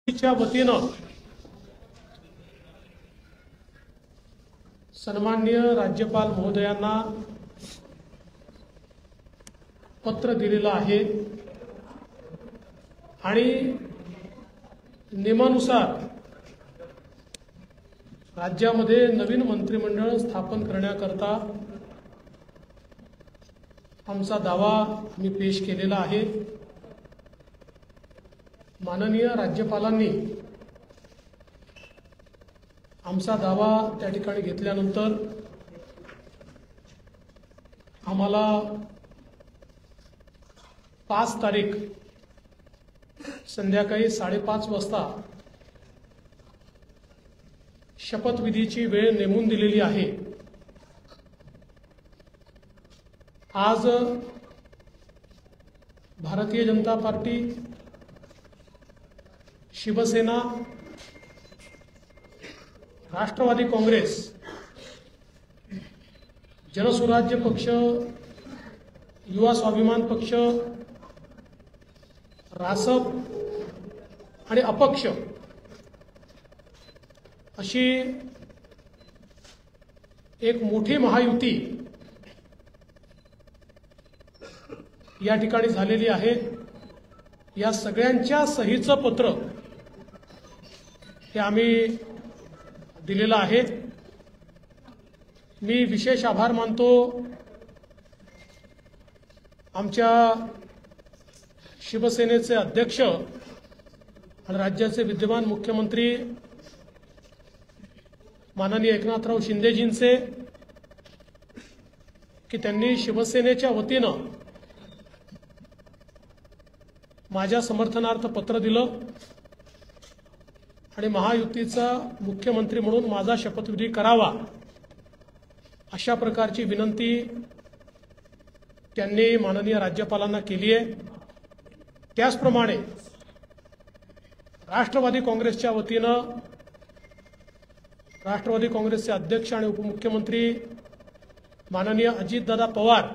च्या वतीनं सन्माननीय राज्यपाल महोदयांना पत्र दिलेलं आहे आणि नियमानुसार राज्यामध्ये नवीन मंत्रिमंडळ स्थापन करण्याकरता आमचा दावा आम्ही पेश केलेला आहे। माननीय राज्यपालांनी आमचा दावा त्या ठिकाणी घेतल्यानंतर आम्हाला 5 तारीख संध्याकाळी 5:30 वाजता शपथविधीची वेळ नेमून दिलेली आहे। आज भारतीय जनता पार्टी, शिवसेना, राष्ट्रवादी काँग्रेस, जनसुराज्य पक्ष, युवा स्वाभिमान पक्ष, रासप आणि अपक्ष अशी एक मोठी महायुती या ठिकाणी झालेली आहे। या सगळ्यांच्या सहीचं पत्र हे आम्ही दिलेलं आहे। मी विशेष आभार मानतो आमच्या शिवसेनेचे अध्यक्ष आणि राज्याचे विद्यमान मुख्यमंत्री माननीय एकनाथराव शिंदेजींचे की त्यांनी शिवसेनेच्या वतीनं माझ्या समर्थनार्थ पत्र दिलं आणि महायुतीचा मुख्यमंत्री म्हणून माझा शपथविधी करावा अशा प्रकारची विनंती त्यांनी माननीय राज्यपालांना केली आहे। त्याचप्रमाणे राष्ट्रवादी काँग्रेसच्या वतीनं राष्ट्रवादी काँग्रेसचे अध्यक्ष आणि उपमुख्यमंत्री माननीय अजितदादा पवार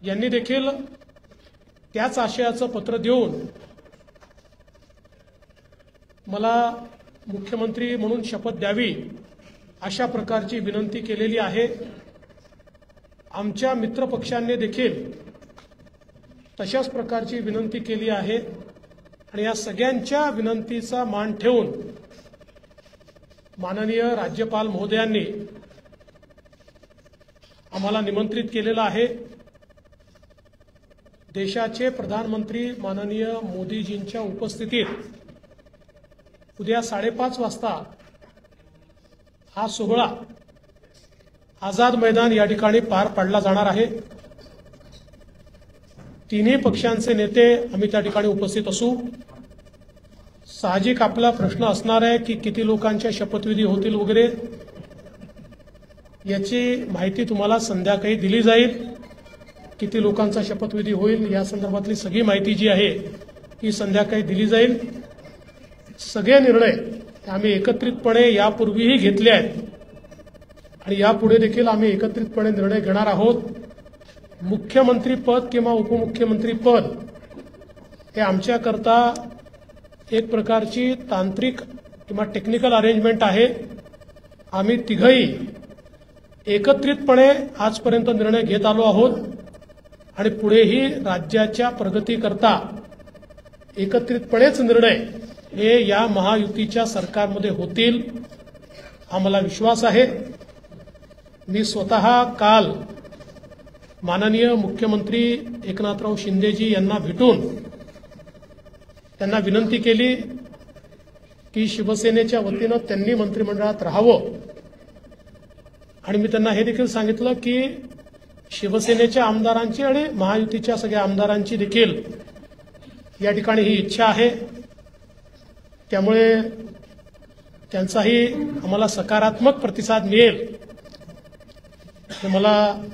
यांनी देखील त्याच आशयाचं पत्र देऊन मला मुख्यमंत्री म्हणून शपथ द्यावी अशा प्रकारची विनंती केलेली आहे। आमच्या मित्रपक्षांनी देखील तशाच प्रकारची विनंती केली आहे आणि या सगळ्यांच्या विनंतीचा मान ठेवून माननीय राज्यपाल महोदयांनी आम्हाला निमंत्रित केलेलं आहे। देशाचे प्रधानमंत्री माननीय मोदीजींच्या उपस्थितीत उद्या 5:30 वाजता हा सोहळा आझाद मैदान या ठिकाणी पार पाडला जाणार आहे। तिन्ही पक्षांचे नेते आम्ही त्या ठिकाणी उपस्थित असू। साहजिक आपला प्रश्न असणार आहे की किती लोकांच्या शपथविधी होतील वगैरे, याची माहिती तुम्हाला संध्याकाळी दिली जाईल। किती लोकांचा शपथविधी होईल या संदर्भातली सगळी माहिती जी आहे ही संध्याकाळी दिली जाईल। सगळे निर्णय आम्ही एकत्रितपणे यापूर्वीही घेतले आहेत आणि यापुढे देखील आम्ही एकत्रितपणे निर्णय घेणार आहोत। मुख्यमंत्री पद किंवा उपमुख्यमंत्री पद हे आमच्याकरता एक प्रकारची तांत्रिक किंवा टेक्निकल अरेंजमेंट आहे। आम्ही तिघही एकत्रितपणे आजपर्यंत निर्णय घेत आलो आहोत आणि पुढेही राज्याच्या प्रगतीकरता एकत्रितपणेच निर्णय हे या महायुतीच्या सरकारमध्ये होतील आम्हाला विश्वास आहे। मी स्वतः काल माननीय मुख्यमंत्री एकनाथराव शिंदेजी यांना भेटून त्यांना विनंती केली की शिवसेनेच्या वतीनं त्यांनी मंत्रिमंडळात राहावं आणि मी त्यांना हे देखील सांगितलं की शिवसेनेच्या आमदारांची आणि महायुतीच्या सगळ्या आमदारांची देखील या ठिकाणी ही इच्छा आहे। त्यामुळे त्यांचाही आम्हाला सकारात्मक प्रतिसाद मिळेल हे मला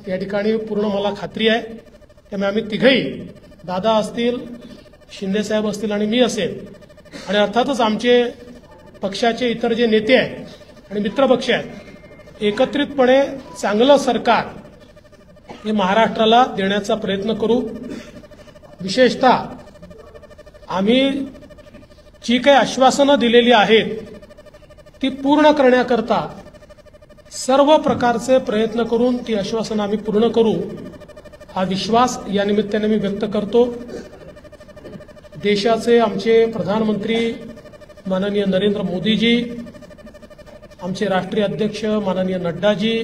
या ठिकाणी पूर्ण मला खात्री आहे। त्यामुळे आम्ही तिघही, दादा असतील, शिंदेसाहेब असतील आणि मी असेल आणि अर्थातच आमचे पक्षाचे इतर जे नेते आहेत आणि मित्रपक्ष आहेत, एकत्रितपणे चांगलं सरकार हे महाराष्ट्राला देण्याचा प्रयत्न करू। विशेषतः आम्ही जी काही आश्वासनं दिलेली आहेत ती पूर्ण करण्याकरता सर्व प्रकारचे प्रयत्न करून ती आश्वासनं आम्ही पूर्ण करू, हा विश्वास या निमित्ताने मी व्यक्त करतो। देशाचे आमचे प्रधानमंत्री माननीय नरेंद्र मोदीजी, आमचे राष्ट्रीय अध्यक्ष माननीय नड्डाजी,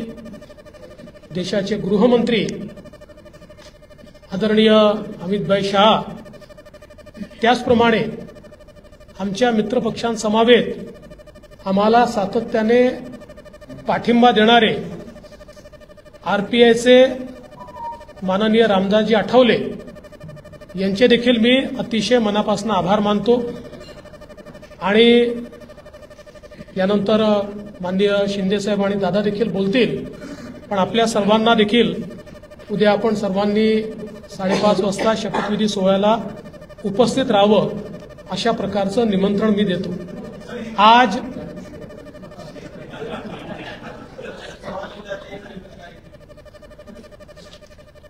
देशाचे गृहमंत्री आदरणीय अमित शाह, त्याचप्रमाणे आमच्या मित्रपक्षांसमवेत आम्हाला सातत्याने पाठिंबा देणारे आरपीआयचे माननीय रामदासजी आठवले यांचे देखील मी अतिशय मनापासून आभार मानतो। आणि यानंतर माननीय शिंदेसाहेब आणि दादा देखील बोलतील, पण आपल्या सर्वांना देखील उद्या आपण सर्वांनी 5:30 वाजता शपथविधी सोहळ्याला उपस्थित राहावं अशा प्रकारचं निमंत्रण मी देतो।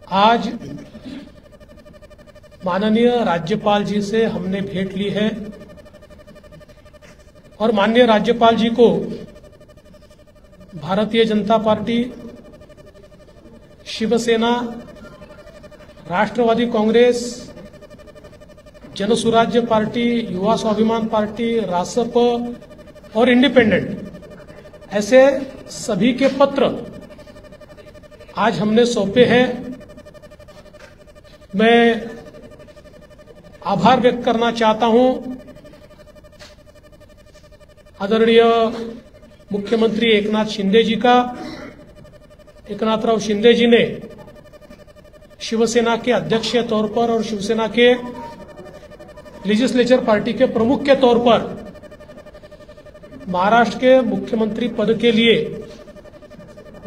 आज माननीय राज्यपाल जी से हमने भेंट ली है और माननीय राज्यपाल जी को भारतीय जनता पार्टी, शिवसेना, राष्ट्रवादी कांग्रेस, जनसुराज्य पार्टी, युवा स्वाभिमान पार्टी, रासप और इंडिपेंडेंट ऐसे सभी के पत्र आज हमने सौंपे हैं। मैं आभार व्यक्त करना चाहता हूं आदरणीय मुख्यमंत्री एकनाथराव शिंदे जी ने शिवसेना के अध्यक्ष के तौर पर और शिवसेना के लेजिस्लेचर पार्टी के प्रमुख के तौर पर महाराष्ट्र के मुख्यमंत्री पद के लिए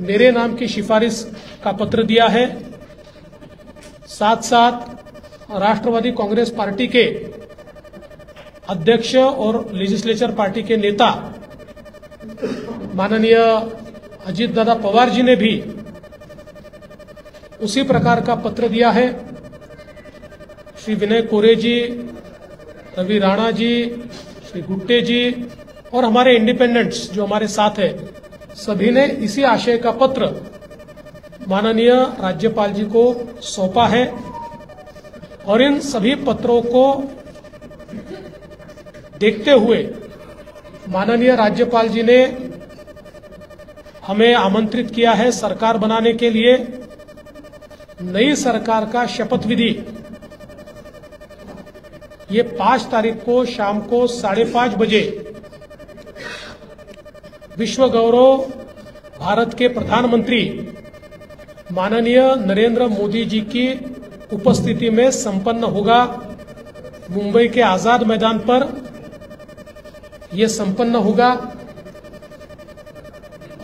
मेरे नाम की सिफारिश का पत्र दिया है। साथ साथ राष्ट्रवादी कांग्रेस पार्टी के अध्यक्ष और लेजिस्लेचर पार्टी के नेता माननीय अजित दादा पवार जी ने भी उसी प्रकार का पत्र दिया है। श्री विनय कोरे जी, रवि राणा जी, श्री गुट्टे जी और हमारे इंडिपेंडेंट्स जो हमारे साथ है, सभी ने इसी आशय का पत्र माननीय राज्यपाल जी को सौंपा है। और इन सभी पत्रों को देखते हुए माननीय राज्यपाल जी ने हमें आमंत्रित किया है सरकार बनाने के लिए। नई सरकार का शपथ विधि ये 5 तारीख को शाम को 5:30 बजे विश्व गौरव भारत के प्रधानमंत्री माननीय नरेंद्र मोदी जी की उपस्थिति में संपन्न होगा। मुंबई के आजाद मैदान पर यह संपन्न होगा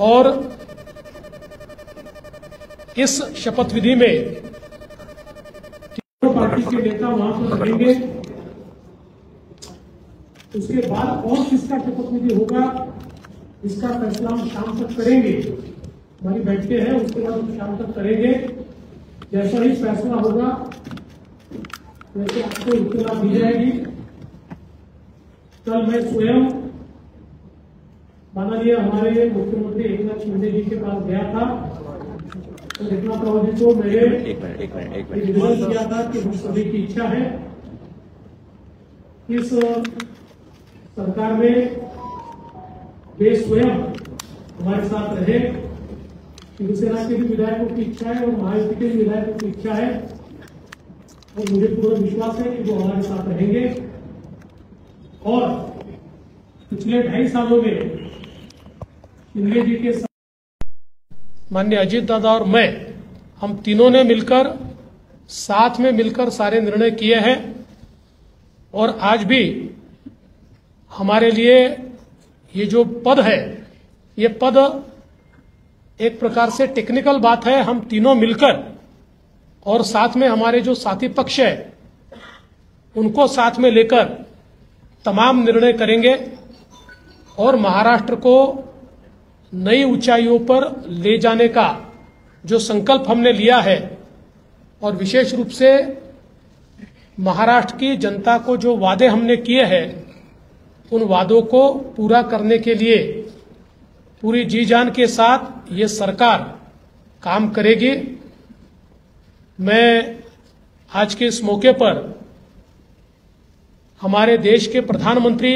और इस शपथ विधि में तीनों पार्टी के नेता वहां पर रहेंगे। उसके बाद और किसका शपथ विधि होगा इसका फैसला हम शाम तक करेंगे। हमारी बैठकें हैं, उसके बाद हम शाम तक करेंगे। जैसा ही फैसला होगा वैसे आपको इत्तला दी जाएगी। कल मैं स्वयं माननीय हमारे मुख्यमंत्री एकनाथ शिंदे जी के पास गया था तो एकनाथ जी को मैंने निवेदन किया था कि हम सभी की इच्छा है इस सरकार में वे स्वयं हमारे साथ रहे। शिवसेना के भी विधायकों की इच्छा है और महायुति के भी विधायकों की इच्छा है और मुझे पूरा विश्वास है कि वो हमारे साथ रहेंगे। और पिछले 2.5 सालों में शिंदे जी के साथ माननीय अजित दादा और मैं, हम तीनों ने मिलकर साथ में मिलकर सारे निर्णय किए हैं। और आज भी हमारे लिए ये जो पद है, ये पद एक प्रकार से टेक्निकल बात है। हम तीनों मिलकर और साथ में हमारे जो साथी पक्ष है उनको साथ में लेकर तमाम निर्णय करेंगे और महाराष्ट्र को नई ऊंचाइयों पर ले जाने का जो संकल्प हमने लिया है और विशेष रूप से महाराष्ट्र की जनता को जो वादे हमने किए हैं उन वादों को पूरा करने के लिए पूरी जी जान के साथ ये सरकार काम करेगी। मैं आज के इस मौके पर हमारे देश के प्रधानमंत्री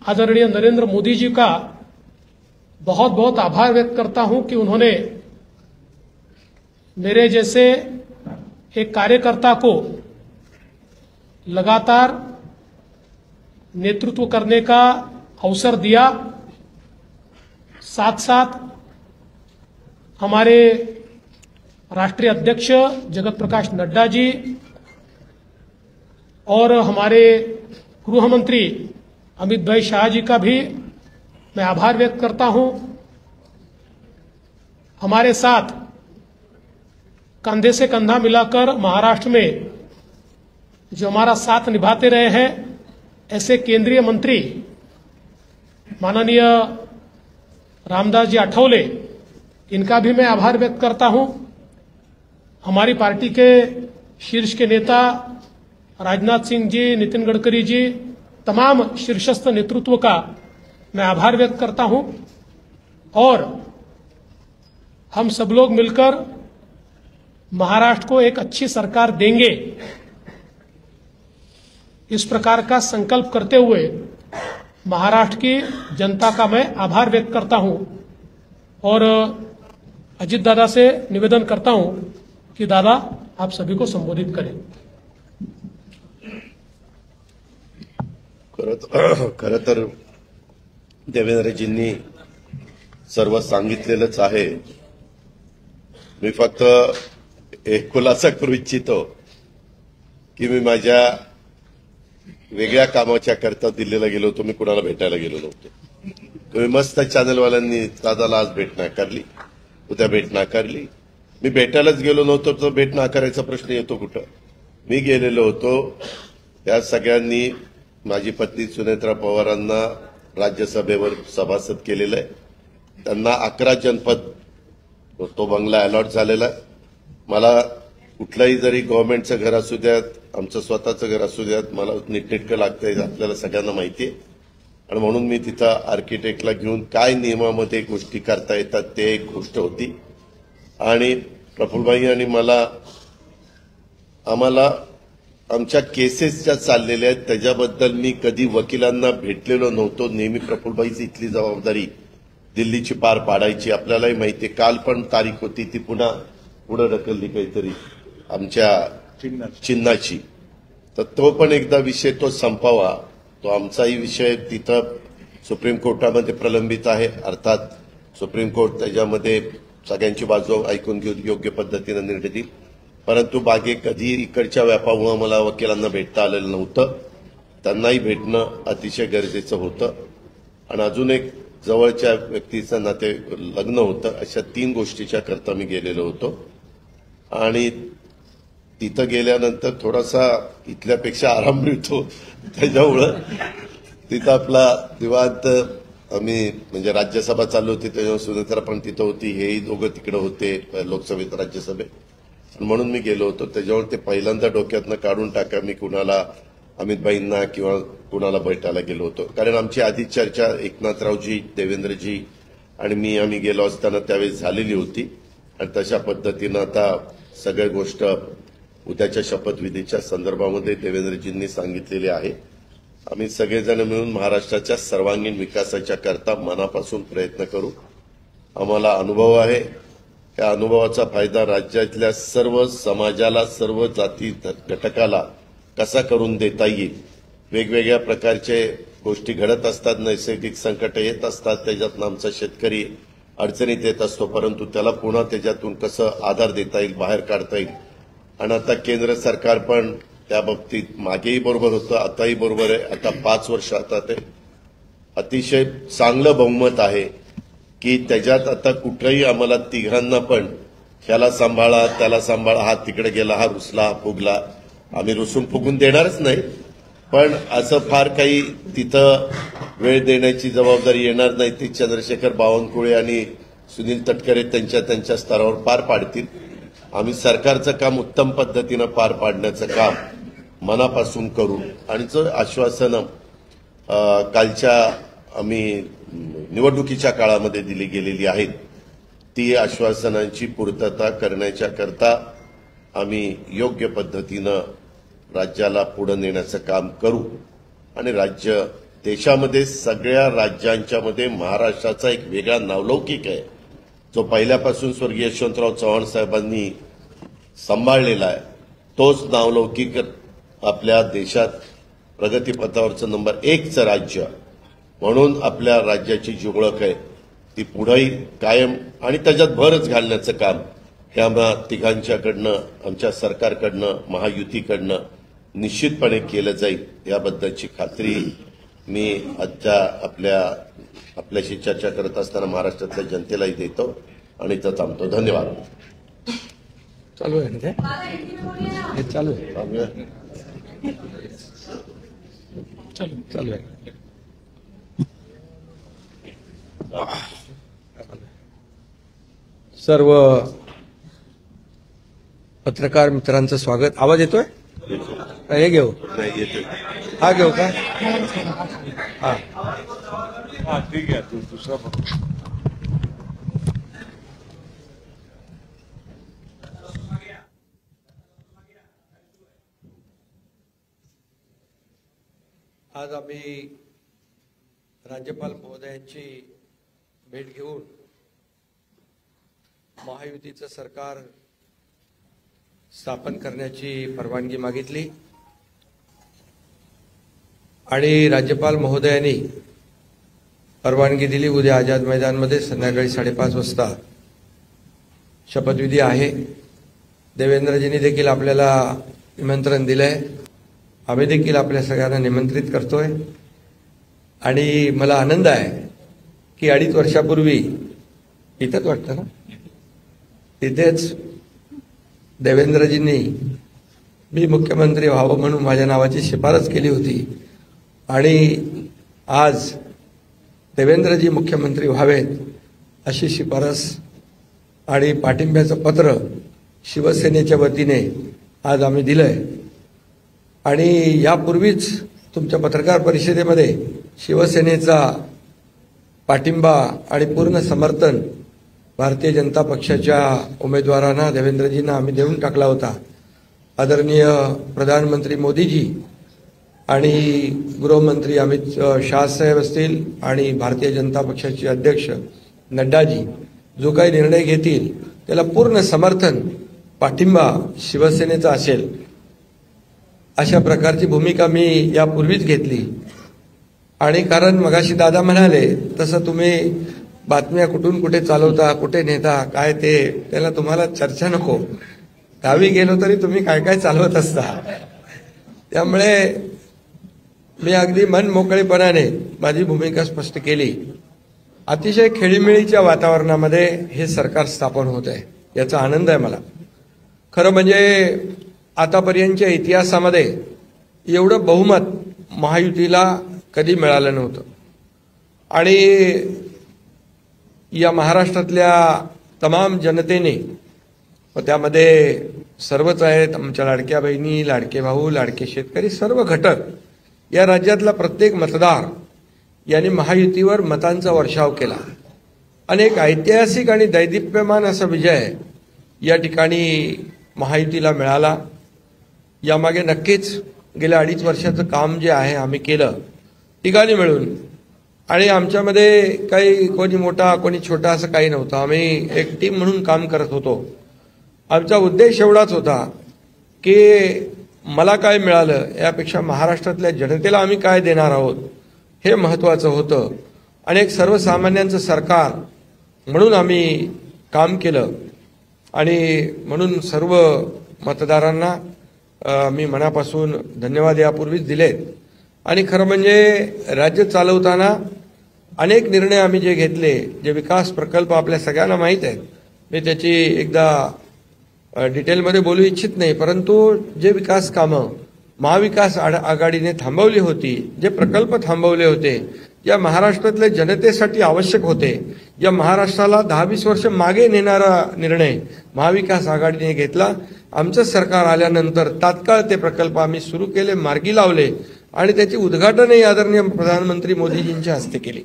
आदरणीय नरेंद्र मोदी जी का बहुत बहुत आभार व्यक्त करता हूं कि उन्होंने मेरे जैसे एक कार्यकर्ता को लगातार नेतृत्व करने का अवसर दिया। साथ साथ हमारे राष्ट्रीय अध्यक्ष जगत प्रकाश नड्डा जी और हमारे गृह मंत्री अमित भाई शाह जी का भी मैं आभार व्यक्त करता हूं। हमारे साथ कंधे से कंधा मिलाकर महाराष्ट्र में जो हमारा साथ निभाते रहे हैं ऐसे केंद्रीय मंत्री माननीय रामदास जी आठवले, इनका भी मैं आभार व्यक्त करता हूं। हमारी पार्टी के शीर्ष के नेता राजनाथ सिंह जी, नितिन गडकरी जी, तमाम शीर्षस्थ नेतृत्व का मैं आभार व्यक्त करता हूं। और हम सब लोग मिलकर महाराष्ट्र को एक अच्छी सरकार देंगे, इस प्रकार का संकल्प करते हुए महाराष्ट्र की जनता का मैं आभार व्यक्त करता हूं। और अजित दादा से निवेदन करता हूं कि दादा आप सभी को संबोधित करें। खरं तर देवेंद्रजींनी सर्व सांगितलेलंच आहे। मी फक्त एक खुलासा करू इच्छितो की मी माझ्या वेगळ्या कामाच्या करता दिल्लीला गेलो होतो, मी कुणाला भेटायला गेलो नव्हतो। तुम्ही मस्त चॅनलवाल्यांनी दादाला आज भेट नाकारली, उद्या भेट नाकारली। मी भेटायलाच गेलो नव्हतो तर भेट नाकारायचा प्रश्न येतो कुठं? मी गेलेलो होतो, त्या सगळ्यांनी माझी पत्नी सुनेत्रा पवारांना राज्यसभेवर सभासद केलेलं आहे। त्यांना 11 जनपद तो बंगला अलॉट झालेला आहे। मला कुठलंही जरी गव्हर्नमेंटचं घर असू द्यात, आमचं स्वतःचं घर असू द्यात, मला नीटनेटकं लागतंय, आपल्याला सगळ्यांना माहिती आहे। आणि म्हणून मी तिथं आर्किटेक्टला घेऊन काय नियमामध्ये गोष्टी करता येतात ते एक गोष्ट होती। आणि प्रफुल्लभाई आणि आम्हाला आमच्या केसेस ज्या चाललेल्या आहेत त्याच्याबद्दल मी कधी वकिलांना भेटलेलो नव्हतो। नेहमी प्रफुल्लभाईची इथली जबाबदारी दिल्लीची पार पाडायची। आपल्यालाही माहिती आहे, काल पण तारीख होती ती पुन्हा पुढे ढकलली काहीतरी आमच्या चिन्हाची, तर तो पण एकदा विषय तो संपावा। तो आमचाही विषय तिथं सुप्रीम कोर्टामध्ये प्रलंबित आहे। अर्थात सुप्रीम कोर्ट त्याच्यामध्ये सगळ्यांची बाजू ऐकून घेऊन योग्य पद्धतीने निर्णय देईल। परंतु बागे कधी इकडच्या व्यापामुळे मला वकिलांना भेटता आलेलं नव्हतं, त्यांनाही भेटणं अतिशय गरजेचं होतं। आणि अजून एक जवळच्या व्यक्तीचं नाते लग्न होतं। अशा 3 गोष्टीच्या करता मी गेलेलो होतो। आणि तिथं गेल्यानंतर थोडासा इथल्यापेक्षा आराम मिळतो, त्याच्यामुळं तिथं आपला निवांत आम्ही म्हणजे राज्यसभा चालू होती त्याच्यावर सुनेत्रा पण तिथं होती, हेही दोघं तिकडे होते लोकसभेत राज्यसभेत, म्हणून मी गेलो होतो। त्याच्यावर ते पहिल्यांदा डोक्यातनं काढून टाका मी कुणाला अमितभाईंना किंवा कुणाला भेटायला गेलो होतो। कारण आमची आधी चर्चा एकनाथरावजी, देवेंद्रजी आणि मी आम्ही गेलो असताना त्यावेळेस झालेली होती। आणि तशा पद्धतीनं आता सगळ्या गोष्ट उद्याच्या शपथविधीच्या संदर्भामध्ये देवेंद्रजींनी सांगितलेली आहे। आम्ही सगळेजण मिळून महाराष्ट्राच्या सर्वांगीण विकासाच्या करता मनापासून प्रयत्न करू। आम्हाला अनुभव आहे, त्या अनुभवाचा फायदा राज्यातल्या सर्व समाजाला, सर्व जाती घटकाला कसा करून देता येईल। वेगवेगळ्या प्रकारचे गोष्टी घडत असतात, नैसर्गिक संकट येत असतात, त्याच्यातून आमचा शेतकरी अडचणीत येत असतो, परंतु त्याला पुन्हा त्याच्यातून कसं आधार देता येईल, बाहेर काढता येईल। आणि आता केंद्र सरकार पण त्या बाबतीत मागेही बरोबर होतं, आताही बरोबर आहे। आता 5 वर्ष आता ते अतिशय चांगलं बहुमत आहे की त्याच्यात आता कुठेही आम्हाला तिघांना पण ह्याला सांभाळा त्याला सांभाळा, हा तिकडे गेला, हा रुसला, हा फुगला, आम्ही रुसून फुगून देणारच नाही। पण असं फार काही तिथं वेळ देण्याची जबाबदारी येणार नाही, ती चंद्रशेखर बावनकुळे आणि सुनील तटकरे त्यांच्या स्तरावर पार पाडतील। आम्ही सरकारचं काम उत्तम पद्धतीनं पार पाडण्याचं काम मनापासून करू। आणि जो आश्वासन कालच्या आम्ही निवडणुकीच्या काळामध्ये दिली गेलेली आहेत ती आश्वासनांची पूर्तता करण्याच्या करता आम्ही योग्य पद्धतीनं राज्याला पुढे नेण्याचं काम करू आणि राज्य देशामध्ये सगळ्या राज्यांच्या मध्ये महाराष्ट्राचा एक वेगळा नावलौकिक आहे जो पहिल्यापासून स्वर्गीय यशवंतराव चव्हाण साहेबांनी सांभाळलेला आहे. तोच नावलौकिक आपल्या देशात प्रगतीपथावरचं नंबर 1चं राज्य म्हणून आपल्या राज्याची जी ओळख आहे ती पुढेही कायम आणि त्याच्यात भरच घालण्याचं काम हे आम्हा तिघांच्याकडनं आमच्या सरकारकडनं महायुतीकडनं निश्चितपणे केलं जाईल याबद्दलची खात्री मी आजच्या आपल्याशी चर्चा करत असताना महाराष्ट्रातल्या जनतेलाही देतो आणि इथं थांबतो. धन्यवाद. चालू आहे ना हे चालू आहे चालू आहे. सर्व पत्रकार मित्रांचं स्वागत. आवाज येतोय? हे घेऊ नाही येते. हा घेऊ का? हा ठीक आहे. तू दुसरा आज आम्ही राज्यपाल महोदयांची भेट घेऊन महायुतीचं सरकार स्थापन करण्याची परवानगी मागितली आणि राज्यपाल महोदयांनी परवानगी दिली. उद्या आझाद मैदानमध्ये संध्याकाळी 5:30 वाजता शपथविधी आहे. देवेंद्रजींनी देखील आपल्याला निमंत्रण दिलंय. आम्ही देखील आपल्या सगळ्यांना निमंत्रित करतोय आणि मला आनंद आहे की 2.5 वर्षापूर्वी इथंच वाटतं ना तिथेच देवेंद्रजींनी मी मुख्यमंत्री व्हावं म्हणून माझ्या नावाची शिफारस केली होती आणि आज देवेंद्रजी मुख्यमंत्री व्हावेत अशी शिफारस आणि पाठिंब्याचं पत्र शिवसेनेच्या वतीने आज आम्ही दिलंय. आणि यापूर्वीच तुमच्या पत्रकार परिषदेमध्ये शिवसेनेचा पाठिंबा आणि पूर्ण समर्थन भारतीय जनता पक्षाच्या उमेदवारांना देवेंद्रजींना आम्ही देऊन टाकला होता. आदरणीय प्रधानमंत्री मोदीजी आणि गृहमंत्री अमित शाह साहेब असतील आणि भारतीय जनता पक्षाचे अध्यक्ष नड्डाजी जो काही निर्णय घेतील त्याला पूर्ण समर्थन पाठिंबा शिवसेनेचा असेल अशा प्रकारची भूमिका मी यापूर्वीच घेतली. आणि कारण मगाशी दादा म्हणाले तसं तुम्ही बातम्या कुठून कुठे चालवता कुठे नेता काय ते त्याला तुम्हाला चर्चा नको. गावी गेलो तरी तुम्ही काय काय चालवत असता. त्यामुळे मी अगदी मन मोकळेपणाने माझी भूमिका स्पष्ट केली. अतिशय खेळीमेळीच्या वातावरणामध्ये हे सरकार स्थापन होत आहे याचा आनंद आहे मला. खरं म्हणजे आतापर्यंतच्या इतिहासामध्ये एवढं बहुमत महायुतीला कधी मिळालं नव्हतं आणि या महाराष्ट्रातल्या तमाम जनतेने व त्यामध्ये सर्वच आहेत आमच्या लाडक्या बहिणी लाडके भाऊ लाडके शेतकरी सर्व घटक या राज्यातला प्रत्येक मतदार यांनी महायुतीवर मतांचा वर्षाव केला आणि एक ऐतिहासिक आणि दैदिप्यमान असा विजय या ठिकाणी महायुतीला मिळाला. यामागे नक्कीच गेल्या 2.5 वर्षाचं काम जे आहे आम्ही केलं तिघांनी मिळून आणि आमच्यामध्ये काही कोणी मोठा कोणी छोटा असं काही नव्हतं. आम्ही एक टीम म्हणून काम करत होतो. आमचा उद्देश एवढाच होता की मला काय मिळालं यापेक्षा महाराष्ट्रातल्या जनतेला आम्ही काय देणार आहोत हे महत्त्वाचं होतं आणि एक सर्वसामान्यांचं सरकार म्हणून आम्ही काम केलं आणि म्हणून सर्व मतदारांना मी मनापासून धन्यवाद यापूर्वीच दिलेत. आणि खरं म्हणजे राज्य चालवताना अनेक निर्णय आम्ही जे घेतले जे विकास प्रकल्प आपल्या सगळ्यांना माहीत आहेत मी त्याची एकदा डिटेलमध्ये बोलू इच्छित नाही परंतु जे विकास कामं महाविकास आघाडीने थांबवली होती जे प्रकल्प थांबवले होते या महाराष्ट्रातल्या जनतेसाठी आवश्यक होते या महाराष्ट्राला 10-20 वर्ष मागे नेणारा निर्णय महाविकास आघाडीने घेतला. आमचं सरकार आल्यानंतर तात्काळ ते प्रकल्प आम्ही सुरू केले मार्गी लावले आणि त्याची उद्घाटनही आदरणीय प्रधानमंत्री मोदीजींच्या हस्ते केली.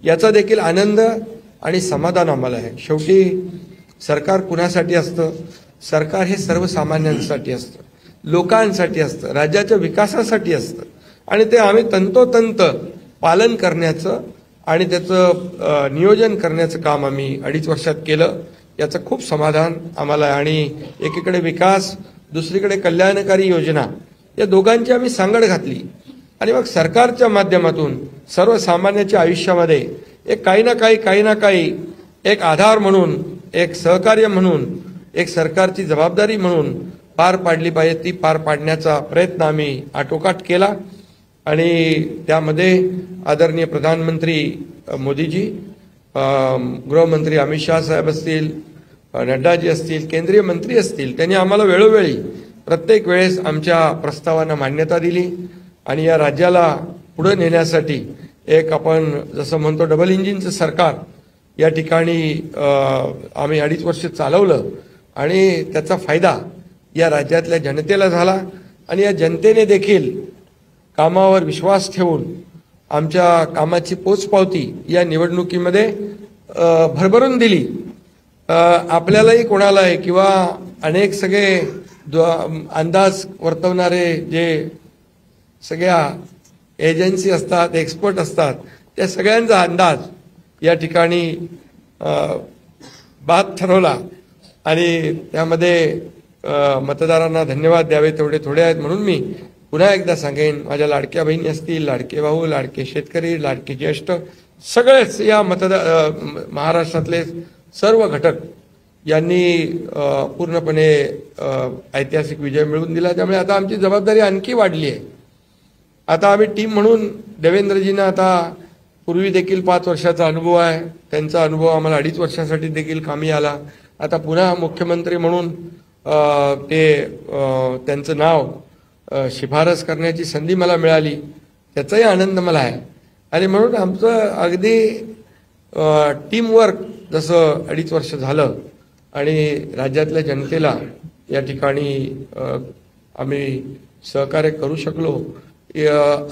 याचा देखील आनंद आणि समाधान आम्हाला आहे. शेवटी सरकार कुणासाठी असतं? सरकार हे सर्वसामान्यांसाठी असतं, लोकांसाठी असतं, राज्याच्या विकासासाठी असतं आणि ते आम्ही तंतोतंत पालन करण्याचं आणि त्याचं नियोजन करण्याचं काम आम्ही 2.5 वर्षात केलं. याचं खूप समाधान आम्हाला आहे. आणि एकीकडे विकास, दुसरीकडे कल्याणकारी योजना, या दोघांची आम्ही सांगड घातली आणि मग सरकारच्या माध्यमातून सर्वसामान्याच्या आयुष्यामध्ये एक काही ना काही एक आधार म्हणून, एक सहकार्य म्हणून, एक सरकारची जबाबदारी म्हणून पार पाडली पाहिजे. ती पार पाडण्याचा प्रयत्न आम्ही आटोकाट केला आणि त्यामध्ये आदरणीय प्रधानमंत्री मोदीजी, गृहमंत्री अमित शाह साहेब असतील, नड्डाजी असतील, केंद्रीय मंत्री असतील, त्यांनी आम्हाला वेळोवेळी प्रत्येक वेळेस आमच्या प्रस्तावांना मान्यता दिली आणि या राज्याला पुढे नेण्यासाठी एक आपण जसं म्हणतो डबल इंजिनचं सरकार या ठिकाणी आम्ही 2.5 वर्ष चालवलं आणि त्याचा फायदा या राज्यातल्या जनतेला झाला आणि या जनतेने देखील कामावर विश्वास ठेवून आमच्या कामाची पोचपावती या निवडणुकीमध्ये भरभरून दिली. आपल्यालाही कोणालाही किंवा अनेक सगळे अंदाज वर्तवणारे जे सगळ्या एजन्सी असतात, एक्सपर्ट असतात, त्या सगळ्यांचा अंदाज या ठिकाणी बाद ठरवला आणि त्यामध्ये मतदारांना धन्यवाद द्यावे तेवढे थोडे आहेत. म्हणून मी पुन्हा एकदा सांगेन, माझ्या लाडक्या बहिणी असतील, लाडके भाऊ, लाडके शेतकरी, लाडके ज्येष्ठ, सगळेच या महाराष्ट्रातले सर्व घटक यांनी पूर्णपणे ऐतिहासिक विजय मिळवून दिला. त्यामुळे आता आमची जबाबदारी आणखी वाढली आहे. आता आम्ही टीम म्हणून देवेंद्रजींना आता पूर्वी देखील 5 वर्षाचा अनुभव आहे, त्यांचा अनुभव आम्हाला 2.5 वर्षासाठी देखील कामी आला. आता पुन्हा मुख्यमंत्री म्हणून त्यांचं नाव शिफारस करण्याची संधी मला मिळाली, त्याचाही आनंद मला आहे. आणि म्हणून आमचं अगदी टीमवर्क जसं 2.5 वर्ष झालं आणि राज्यातल्या जनतेला या ठिकाणी आम्ही सहकार्य करू शकलो.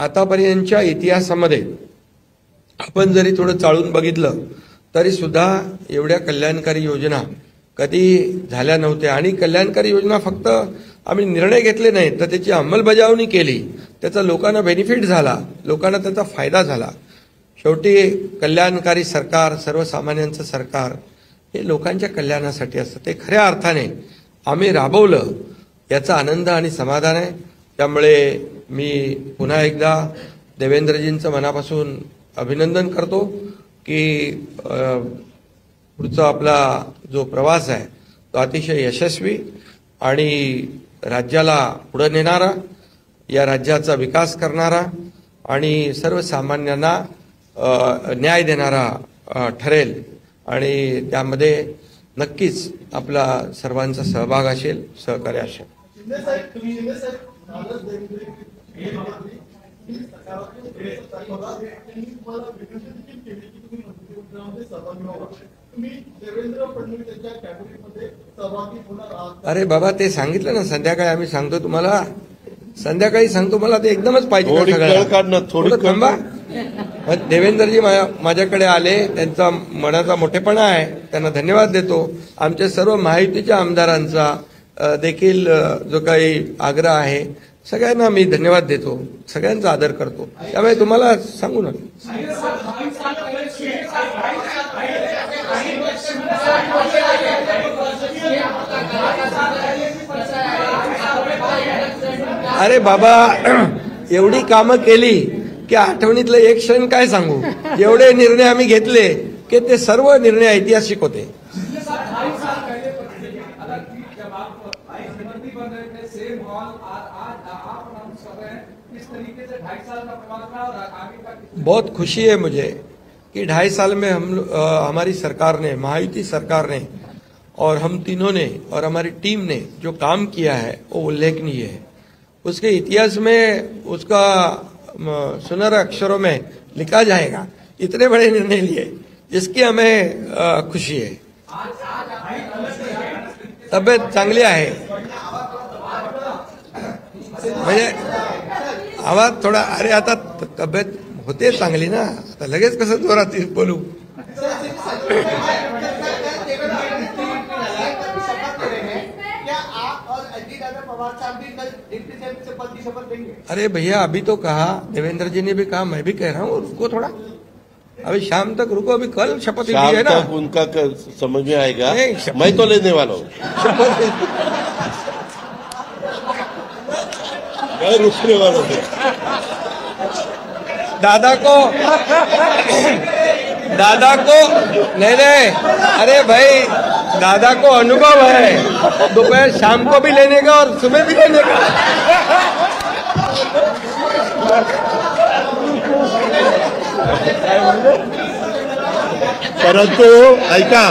आतापर्यंतच्या इतिहासामध्ये आपण जरी थोडं चाळून बघितलं तरी सुद्धा एवढ्या कल्याणकारी योजना कधी झाल्या नव्हत्या. आणि कल्याणकारी योजना फक्त आम्ही निर्णय घेतले नाहीत तर त्याची अंमलबजावणी केली, त्याचा लोकांना बेनिफिट झाला, लोकांना त्याचा फायदा झाला. शेवटी कल्याणकारी सरकार, सर्वसामान्यांचं सरकार हे लोकांच्या कल्याणासाठी असतं. ते खऱ्या अर्थाने आम्ही राबवलं, याचा आनंद आणि समाधान आहे. त्यामुळे मी पुन्हा एकदा देवेंद्रजींचं मनापासून अभिनंदन करतो की पुढचा आपला जो प्रवास आहे तो अतिशय यशस्वी आणि राज्याला पुढे नेणारा, या राज्याचा विकास करणारा आणि सर्वसामान्यांना न्याय देणारा ठरेल आणि त्यामध्ये नक्कीच आपला सर्वांचा सहभाग असेल, सहकार्य असेल. अरे बाबा, ते सांगितलं ना संध्याकाळी, आम्ही सांगतो तुम्हाला, संध्याकाळी सांगतो. मला ते एकदमच पाहिजे. थोडं थांबा. देवेंद्रजी माझ्याकडे आले, त्यांचा मनाचा मोठेपणा आहे, त्यांना धन्यवाद देतो. आमच्या सर्व महायुतीच्या आमदारांचा देखील जो काही आग्रह आहे, सगळ्यांना मी धन्यवाद देतो, सगळ्यांचा आदर करतो. त्यामुळे तुम्हाला सांगू ना, अरे बाबा, एवढी कामं केली की आठवणीतलं एक क्षण काय सांगू. एवढे निर्णय आम्ही घेतले की ते सर्व निर्णय ऐतिहासिक होते. बहुत खुशी है मुझे कि 2.5 साल में हमारी सरकार ने, महायुति सरकार ने और हम तीनों ने और हमारी टीम ने जो काम किया है वो उल्लेखनीय है. उसके इतिहास में उसका सुनहरे अक्षरों में लिखा जाएगा. इतने बड़े निर्णय लिए जिसकी हमें खुशी है. तब्येत चांगली आहे. म्हणजे आवाज थोडा, अरे आता तब्येत होते चांगली ना, आता लगेच कसं जोरात बोलू. अरे भैया अभी तो कहा, देवेंद्र जी ने भी कहा, मैं भी कह रहा हूँ रुको थोड़ा, अभी शाम तक रुको, अभी कल शपथ ली है ना. उनका समझ में आएगा. नहीं, मैं तो लेने वाला हूँ. मैं रुकने वाला हूँ. दादा को नहीं, अरे भाई दादा को अनुभव है, दोपहर शाम को भी लेने का और सुबह भी लेने का. परंतु ऐका,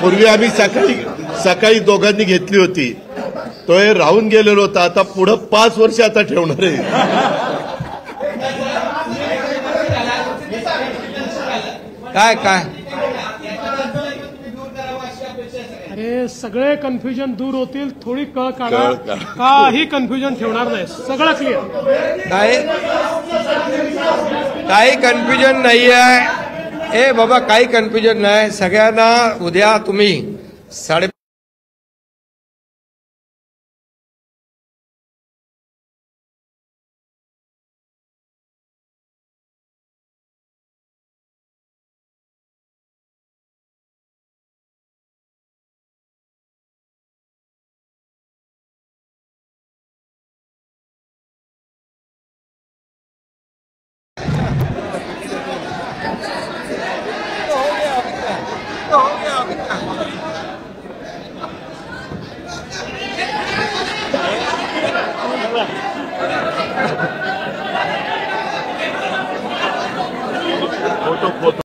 पूर्वी आम्ही सकाळी दोघांनी घेतली होती, तो हे राहून गेलेलो होता. आता पुढं 5 वर्ष आता ठेवणार आहे. काय अरे सगळे कन्फ्युजन दूर होतील, थोडी कळ काढा, काही कन्फ्युजन ठेवणार नाही, सगळं क्लिअर. काही कन्फ्युजन नाही आहे. ए बाबा काही कन्फ्युजन नाही. सगळ्यांना उद्या तुम्ही 5:30